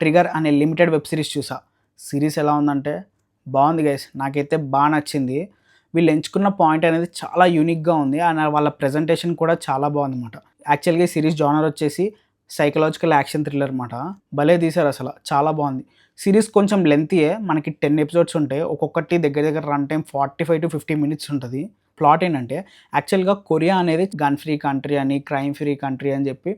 Trigger అనే limited web series చూసా. Series ఎలా ఉందంటే బాగుంది గైస్. నాకైతే బాగా నచ్చింది. వీళ్ళు ఎంచుకున్న పాయింట్ అనేది చాలా యూనిక్గా ఉంది అండ్ వాళ్ళ ప్రజెంటేషన్ కూడా చాలా బాగుందన్నమాట. యాక్చువల్గా ఈ సిరీస్ జానర్ వచ్చేసి సైకలాజికల్ యాక్షన్ థ్రిల్లర్ అనమాట. భలే తీశారు అసలు, చాలా బాగుంది. సిరీస్ కొంచెం లెంతీయే, మనకి 10 ఎపిసోడ్స్ ఉంటాయి. ఒక్కొక్కటి దగ్గర దగ్గర రన్ టైం 45 to 50 మినిట్స్ ఉంటుంది. ప్లాట్ ఏంటంటే యాక్చువల్గా కొరియా అనేది గన్ ఫ్రీ కంట్రీ అని, క్రైమ్ ఫ్రీ కంట్రీ అని చెప్పి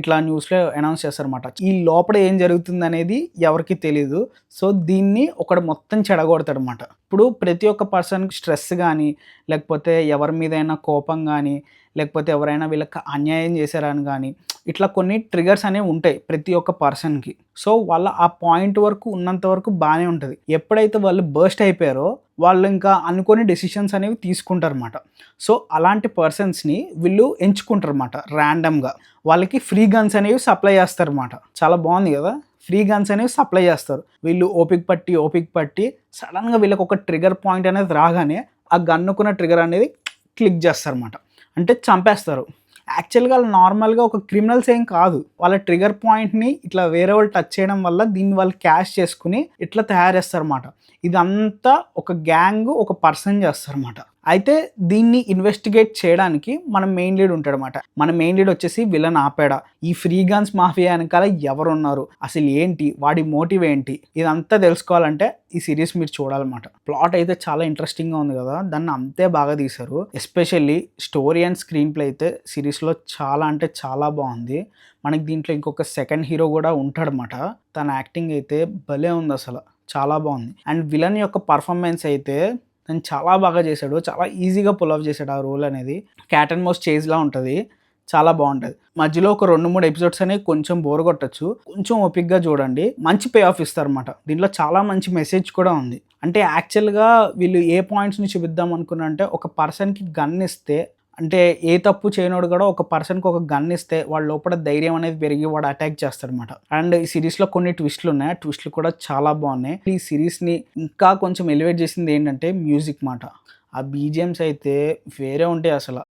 ఇట్లా న్యూస్లో అనౌన్స్ చేస్తారన్నమాట. ఈ లోపల ఏం జరుగుతుంది అనేది ఎవరికి తెలీదు. సో దీన్ని ఒకడు మొత్తం చెడగొడతాడనమాట. ఇప్పుడు ప్రతి ఒక్క పర్సన్కి స్ట్రెస్ కానీ, లేకపోతే ఎవరి మీదైనా కోపం కానీ, లేకపోతే ఎవరైనా వీళ్ళకి అన్యాయం చేశారని కానీ, ఇట్లా కొన్ని ట్రిగర్స్ అనేవి ఉంటాయి ప్రతి ఒక్క పర్సన్కి. సో వాళ్ళ ఆ పాయింట్ వరకు ఉన్నంత వరకు బాగానే ఉంటుంది. ఎప్పుడైతే వాళ్ళు బర్స్ట్ అయిపోయారో వాళ్ళు ఇంకా అనుకోని డెసిషన్స్ అనేవి తీసుకుంటారన్నమాట. సో అలాంటి పర్సన్స్ని వీళ్ళు ఎంచుకుంటారన్నమాట ర్యాండమ్గా. వాళ్ళకి ఫ్రీ గన్స్ అనేవి సప్లై చేస్తారన్నమాట. చాలా బాగుంది కదా. ఫ్రీ గన్స్ అనేవి సప్లై చేస్తారు. వీళ్ళు ఓపిక పట్టి సడన్గా వీళ్ళకి ఒక ట్రిగర్ పాయింట్ అనేది రాగానే ఆ గన్నుకున్న ట్రిగర్ అనేది క్లిక్ చేస్తారన్నమాట. అంటే చంపేస్తారు. యాక్చువల్గా వాళ్ళు నార్మల్గా ఒక క్రిమినల్స్ ఏం కాదు. వాళ్ళ ట్రిగర్ పాయింట్ని ఇట్లా వేరే వాళ్ళు టచ్ చేయడం వల్ల దీన్ని వాళ్ళు క్యాష్ చేసుకుని ఇట్లా తయారు చేస్తారన్నమాట. ఇదంతా ఒక గ్యాంగ్, ఒక పర్సన్ చేస్తారన్నమాట. అయితే దీన్ని ఇన్వెస్టిగేట్ చేయడానికి మన మెయిన్ లీడ్ ఉంటాడనమాట. మన మెయిన్ లీడ్ వచ్చేసి విలన్ ఆపాడా, ఈ ఫ్రీ గన్స్ మాఫియా వెనకాల ఎవరున్నారు, అసలు ఏంటి, వాడి మోటివ్ ఏంటి, ఇదంతా తెలుసుకోవాలంటే ఈ సిరీస్ మీరు చూడాలన్నమాట. ప్లాట్ అయితే చాలా ఇంట్రెస్టింగ్గా ఉంది కదా, దాన్ని అంతే బాగా తీశారు. Especially story and screen play అయితే సిరీస్లో చాలా అంటే చాలా బాగుంది. మనకి దీంట్లో ఇంకొక సెకండ్ హీరో కూడా ఉంటాడనమాట. తన యాక్టింగ్ అయితే భలే ఉంది అసలు, చాలా బాగుంది. అండ్ విలన్ యొక్క పర్ఫార్మెన్స్ అయితే తను చాలా బాగా చేశాడు. చాలా ఈజీగా పుల్ ఆఫ్ చేశాడు ఆ రోల్ అనేది. క్యాట్ అండ్ మౌస్ చేజ్లా ఉంటుంది, చాలా బాగుంటుంది. మధ్యలో ఒక 2-3 ఎపిసోడ్స్ అనేవి కొంచెం బోర్ కొట్టచ్చు. కొంచెం ఓపిక్గా చూడండి, మంచి పే ఆఫ్ ఇస్తారన్నమాట. దీంట్లో చాలా మంచి మెసేజ్ కూడా ఉంది. అంటే యాక్చువల్గా వీళ్ళు ఏ పాయింట్స్ని చూపిద్దాం అనుకున్నారంటే, ఒక పర్సన్కి గన్ ఇస్తే, అంటే ఏ తప్పు చేయనోడు కూడా ఒక పర్సన్కి ఒక గన్ ఇస్తే వాళ్ళ లోపల ధైర్యం అనేది పెరిగి వాడు అటాక్ చేస్తాడనమాట. అండ్ ఈ సిరీస్లో కొన్ని ట్విస్ట్లు ఉన్నాయి. ఆ ట్విస్ట్లు కూడా చాలా బాగున్నాయి. ఈ సిరీస్ని ఇంకా కొంచెం ఎలివేట్ చేసింది ఏంటంటే మ్యూజిక్ మాట. ఆ బీజిఎమ్స్ అయితే వేరే ఉంటాయి అసలు.